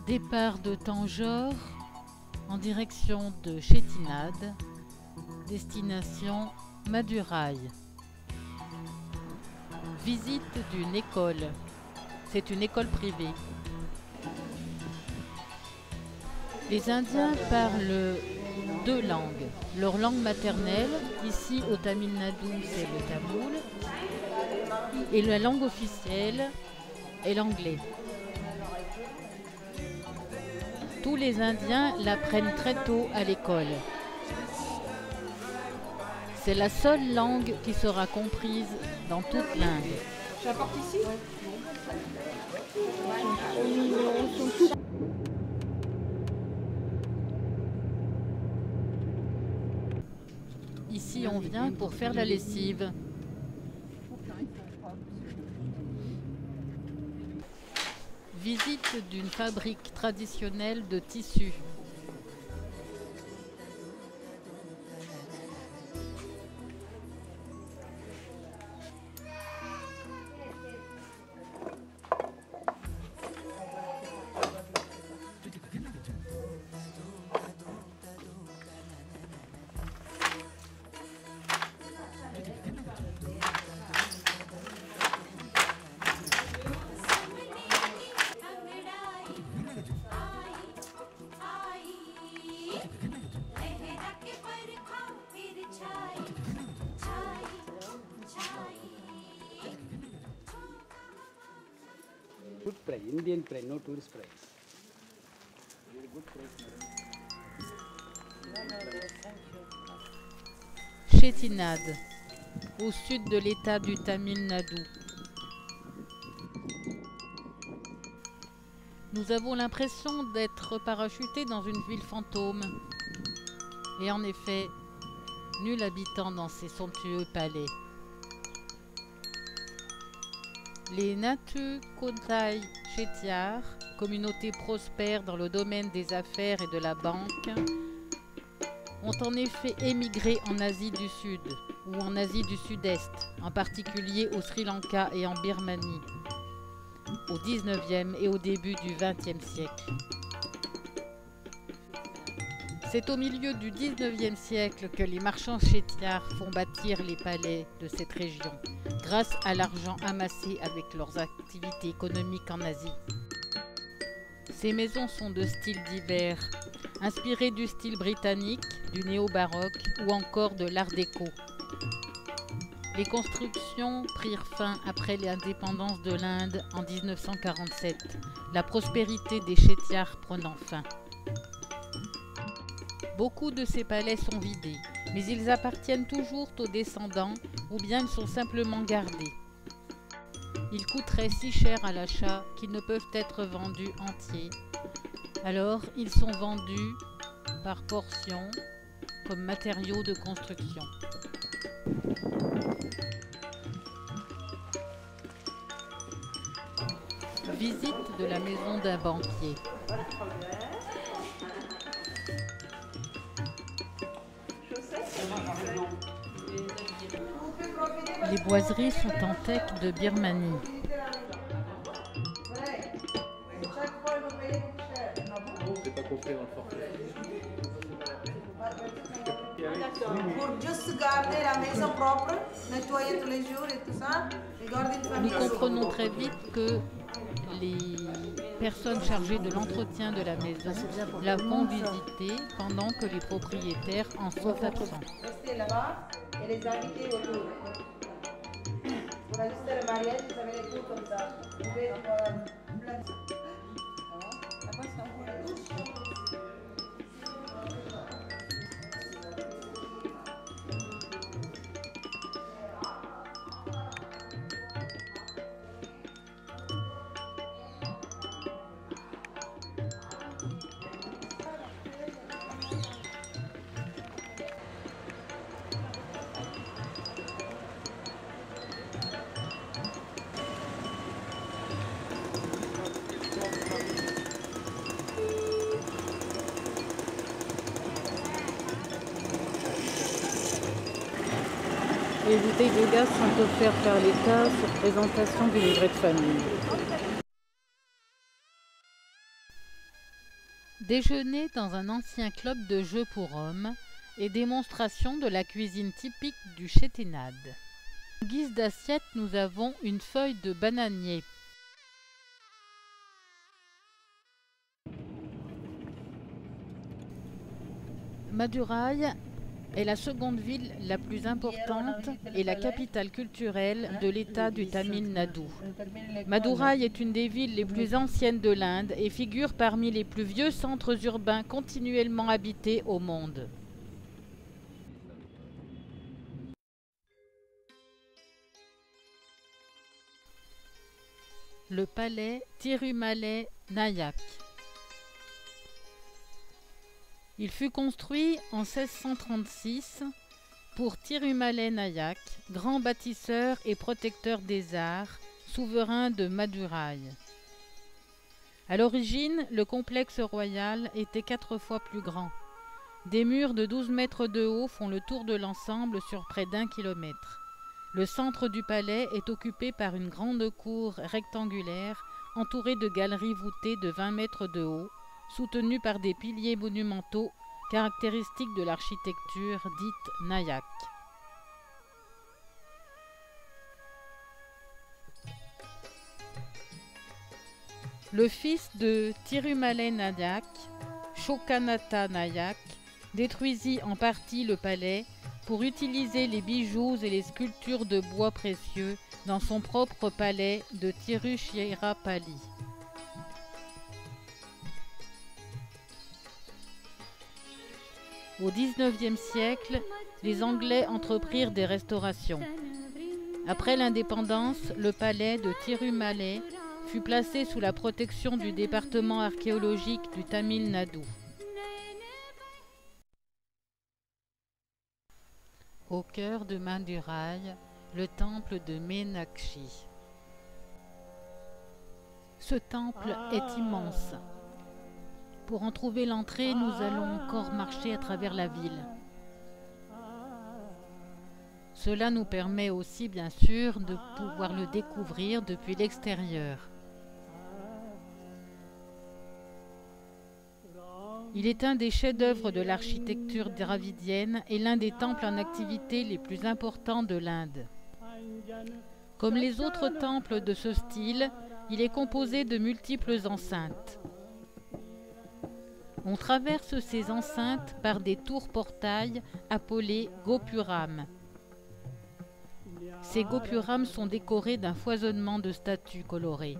Départ de Tanjore en direction de Chettinad, destination Madurai. Visite d'une école. C'est une école privée. Les Indiens parlent deux langues. Leur langue maternelle, ici au Tamil Nadu, c'est le tamoul. Et la langue officielle est l'anglais. Tous les Indiens l'apprennent très tôt à l'école. C'est la seule langue qui sera comprise dans toute l'Inde. Je la porte ici ? Ici, on vient pour faire la lessive. Visite d'une fabrique traditionnelle de tissus. Good price, Indian price, no tourist price. Very good price, madam. Chettinad, au sud de l'état du Tamil Nadu. Nous avons l'impression d'être parachutés dans une ville fantôme. Et en effet, nul habitant dans ces somptueux palais. Les Natu Kontai Chettiar, communauté prospère dans le domaine des affaires et de la banque, ont en effet émigré en Asie du Sud ou en Asie du Sud-Est, en particulier au Sri Lanka et en Birmanie, au XIXe et au début du XXe siècle. C'est au milieu du XIXe siècle que les marchands chettiars font bâtir les palais de cette région, grâce à l'argent amassé avec leurs activités économiques en Asie. Ces maisons sont de styles divers, inspirées du style britannique, du néo-baroque ou encore de l'art déco. Les constructions prirent fin après l'indépendance de l'Inde en 1947, la prospérité des chettiars prenant fin. Beaucoup de ces palais sont vidés, mais ils appartiennent toujours aux descendants ou bien ils sont simplement gardés. Ils coûteraient si cher à l'achat qu'ils ne peuvent être vendus entiers. Alors, ils sont vendus par portions comme matériaux de construction. Visite de la maison d'un banquier. Les boiseries sont en teck de Birmanie. C'est pas compris dans le forfait. Pour juste garder la maison propre, nettoyer tous les jours et tout ça, et garder une famille. Nous comprenons très vite que les personnes chargées de l'entretien de la maison la vont visiter pendant que les propriétaires en sont absents. Restez là-bas et les inviter autour. Pour ajuster le mariage, vous avez les cours comme ça. Vous pouvez plein. Après, c'est encore la douche. Les bouteilles de gaz sont offertes par l'État sur présentation du livret de famille. Déjeuner dans un ancien club de jeux pour hommes et démonstration de la cuisine typique du Chétinad. En guise d'assiette, nous avons une feuille de bananier. Madurai est la seconde ville la plus importante et la capitale culturelle de l'État du Tamil Nadu. Madurai est une des villes les plus anciennes de l'Inde et figure parmi les plus vieux centres urbains continuellement habités au monde. Le palais Tirumalai Nayak. Il fut construit en 1636 pour Tirumalai Nayak, grand bâtisseur et protecteur des arts, souverain de Madurai. À l'origine, le complexe royal était 4 fois plus grand. Des murs de 12 mètres de haut font le tour de l'ensemble sur près d'1 kilomètre. Le centre du palais est occupé par une grande cour rectangulaire entourée de galeries voûtées de 20 mètres de haut, soutenues par des piliers monumentaux caractéristiques de l'architecture dite Nayak. Le fils de Tirumalai Nayak, Shokanatha Nayak, détruisit en partie le palais pour utiliser les bijoux et les sculptures de bois précieux dans son propre palais de Tiruchirappalli. Au XIXe siècle, les Anglais entreprirent des restaurations. Après l'indépendance, le palais de Tirumalai fut placé sous la protection du département archéologique du Tamil Nadu. Au cœur de Madurai, le temple de Meenakshi. Ce temple est immense. Pour en trouver l'entrée, nous allons encore marcher à travers la ville. Cela nous permet aussi, bien sûr, de pouvoir le découvrir depuis l'extérieur. Il est un des chefs-d'œuvre de l'architecture dravidienne et l'un des temples en activité les plus importants de l'Inde. Comme les autres temples de ce style, il est composé de multiples enceintes. On traverse ces enceintes par des tours-portails appelées Gopuram. Ces Gopuram sont décorés d'un foisonnement de statues colorées.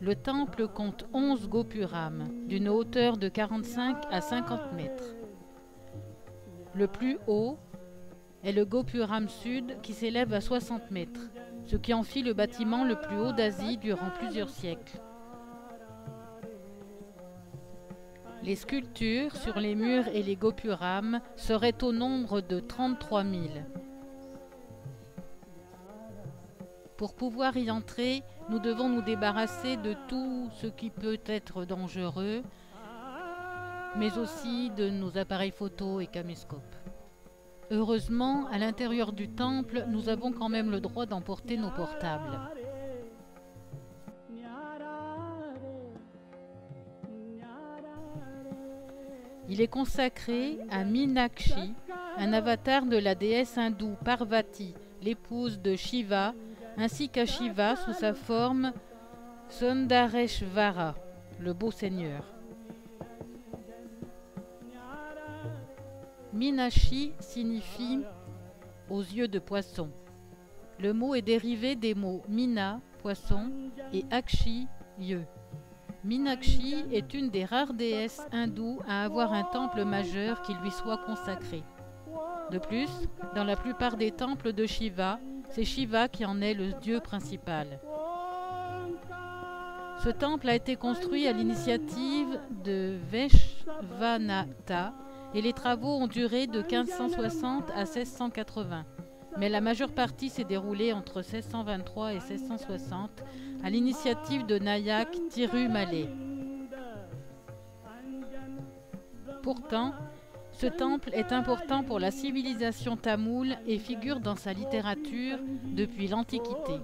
Le temple compte 11 Gopuram, d'une hauteur de 45 à 50 mètres. Le plus haut est le Gopuram sud qui s'élève à 60 mètres, ce qui en fit le bâtiment le plus haut d'Asie durant plusieurs siècles. Les sculptures sur les murs et les Gopuram seraient au nombre de 33 000. Pour pouvoir y entrer, nous devons nous débarrasser de tout ce qui peut être dangereux, mais aussi de nos appareils photo et caméscopes. Heureusement, à l'intérieur du temple, nous avons quand même le droit d'emporter nos portables. Il est consacré à Meenakshi, un avatar de la déesse hindoue Parvati, l'épouse de Shiva, ainsi qu'à Shiva sous sa forme Sundareshvara, le beau seigneur. Meenakshi signifie aux yeux de poisson. Le mot est dérivé des mots Meena, poisson, et Akshi, yeux. Meenakshi est une des rares déesses hindoues à avoir un temple majeur qui lui soit consacré. De plus, dans la plupart des temples de Shiva, c'est Shiva qui en est le dieu principal. Ce temple a été construit à l'initiative de Veshvanatha et les travaux ont duré de 1560 à 1680. Mais la majeure partie s'est déroulée entre 1623 et 1660 à l'initiative de Nayak Tirumalai. Pourtant, ce temple est important pour la civilisation tamoule et figure dans sa littérature depuis l'Antiquité.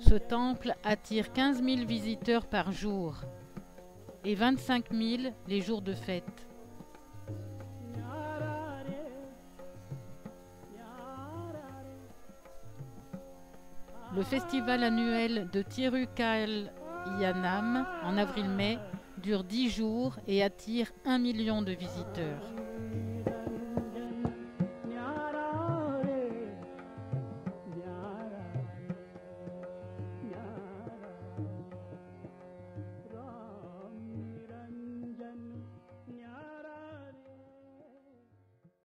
Ce temple attire 15 000 visiteurs par jour et 25 000 les jours de fête. Le festival annuel de Tirukal-Yanam en avril-mai dure 10 jours et attire 1 million de visiteurs.